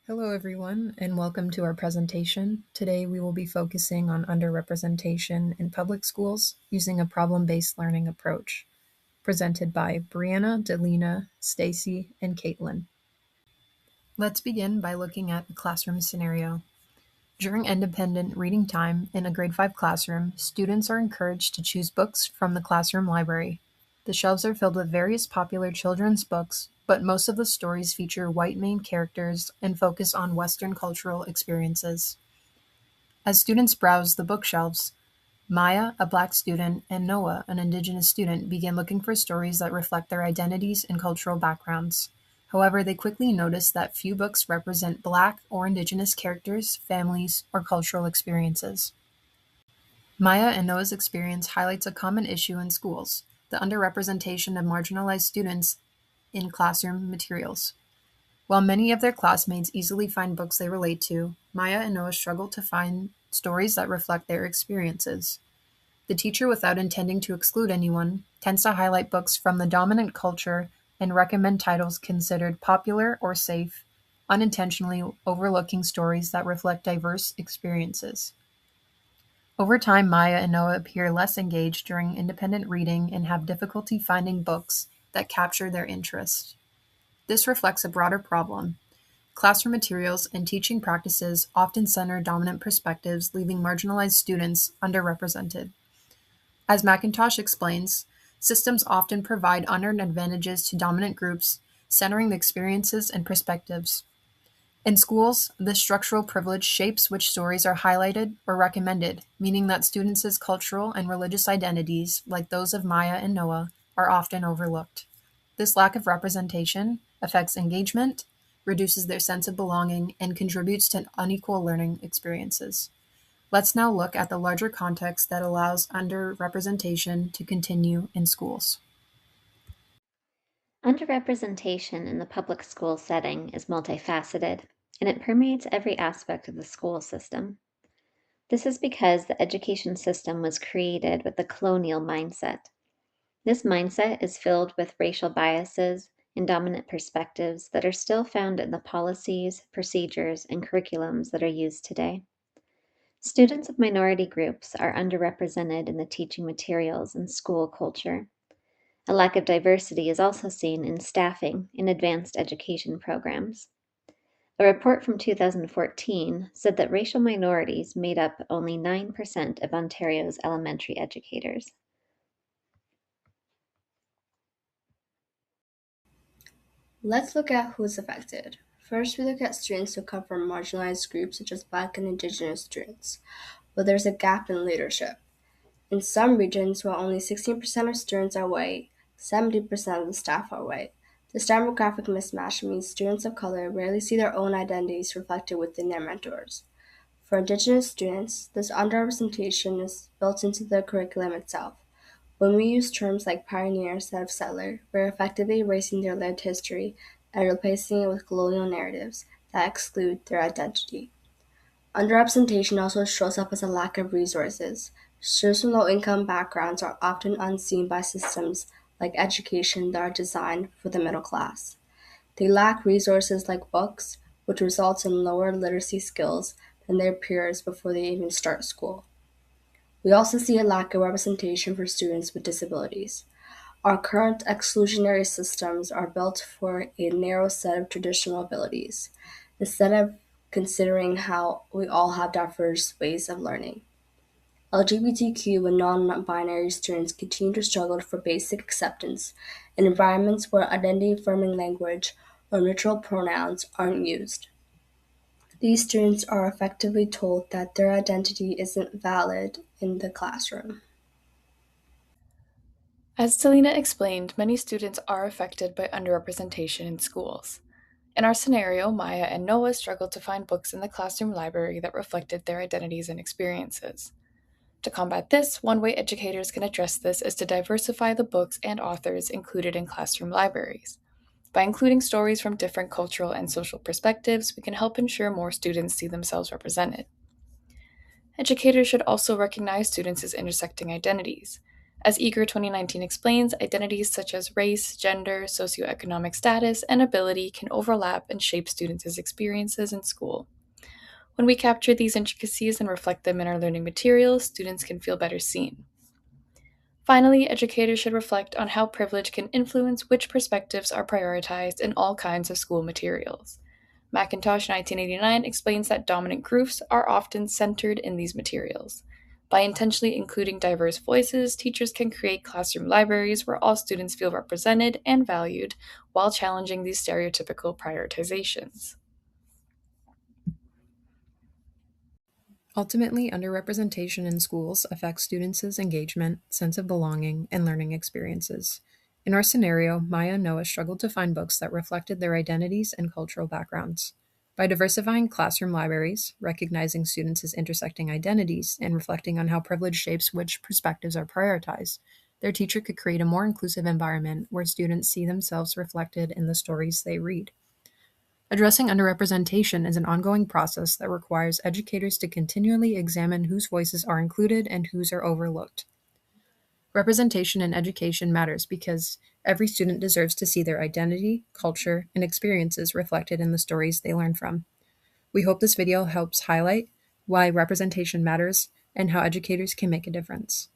Hello, everyone, and welcome to our presentation. Today, we will be focusing on underrepresentation in public schools using a problem-based learning approach, presented by Brianna, Delina, Stacy, and Caitlin. Let's begin by looking at a classroom scenario. During independent reading time in a grade 5 classroom, students are encouraged to choose books from the classroom library. The shelves are filled with various popular children's books, but most of the stories feature white main characters and focus on Western cultural experiences. As students browse the bookshelves, Maya, a black student, and Noah, an indigenous student, begin looking for stories that reflect their identities and cultural backgrounds. However, they quickly notice that few books represent black or indigenous characters, families, or cultural experiences. Maya and Noah's experience highlights a common issue in schools: the underrepresentation of marginalized students in classroom materials. While many of their classmates easily find books they relate to, Maya and Noah struggle to find stories that reflect their experiences. The teacher, without intending to exclude anyone, tends to highlight books from the dominant culture and recommend titles considered popular or safe, unintentionally overlooking stories that reflect diverse experiences. Over time, Maya and Noah appear less engaged during independent reading and have difficulty finding books that capture their interest. This reflects a broader problem. Classroom materials and teaching practices often center dominant perspectives, leaving marginalized students underrepresented. As McIntosh explains, systems often provide unearned advantages to dominant groups, centering the experiences and perspectives. In schools, this structural privilege shapes which stories are highlighted or recommended, meaning that students' cultural and religious identities, like those of Maya and Noah, are often overlooked. This lack of representation affects engagement, reduces their sense of belonging, and contributes to unequal learning experiences. Let's now look at the larger context that allows underrepresentation to continue in schools. Underrepresentation in the public school setting is multifaceted, and it permeates every aspect of the school system. This is because the education system was created with a colonial mindset. This mindset is filled with racial biases and dominant perspectives that are still found in the policies, procedures, and curriculums that are used today. Students of minority groups are underrepresented in the teaching materials and school culture. A lack of diversity is also seen in staffing in advanced education programs. A report from 2014 said that racial minorities made up only 9% of Ontario's elementary educators. Let's look at who's affected. First, we look at students who come from marginalized groups such as Black and Indigenous students, but there's a gap in leadership. In some regions, while only 16% of students are white, 70% of the staff are white. This demographic mismatch means students of color rarely see their own identities reflected within their mentors. For Indigenous students, this underrepresentation is built into the curriculum itself. When we use terms like pioneer instead of settler, we're effectively erasing their lived history and replacing it with colonial narratives that exclude their identity. Underrepresentation also shows up as a lack of resources. Students from low-income backgrounds are often unseen by systems like education that are designed for the middle class. They lack resources like books, which results in lower literacy skills than their peers before they even start school. We also see a lack of representation for students with disabilities. Our current exclusionary systems are built for a narrow set of traditional abilities, instead of considering how we all have diverse ways of learning. LGBTQ and non-binary students continue to struggle for basic acceptance in environments where identity-affirming language or neutral pronouns aren't used. These students are effectively told that their identity isn't valid in the classroom. As Selena explained, many students are affected by underrepresentation in schools. In our scenario, Maya and Noah struggled to find books in the classroom library that reflected their identities and experiences. To combat this, one way educators can address this is to diversify the books and authors included in classroom libraries. By including stories from different cultural and social perspectives, we can help ensure more students see themselves represented. Educators should also recognize students as intersecting identities. As Eager 2019 explains, identities such as race, gender, socioeconomic status, and ability can overlap and shape students' experiences in school. When we capture these intricacies and reflect them in our learning materials, students can feel better seen. Finally, educators should reflect on how privilege can influence which perspectives are prioritized in all kinds of school materials. McIntosh 1989 explains that dominant groups are often centered in these materials. By intentionally including diverse voices, teachers can create classroom libraries where all students feel represented and valued while challenging these stereotypical prioritizations. Ultimately, underrepresentation in schools affects students' engagement, sense of belonging, and learning experiences. In our scenario, Maya and Noah struggled to find books that reflected their identities and cultural backgrounds. By diversifying classroom libraries, recognizing students' intersecting identities, and reflecting on how privilege shapes which perspectives are prioritized, their teacher could create a more inclusive environment where students see themselves reflected in the stories they read. Addressing underrepresentation is an ongoing process that requires educators to continually examine whose voices are included and whose are overlooked. Representation in education matters because every student deserves to see their identity, culture, and experiences reflected in the stories they learn from. We hope this video helps highlight why representation matters and how educators can make a difference.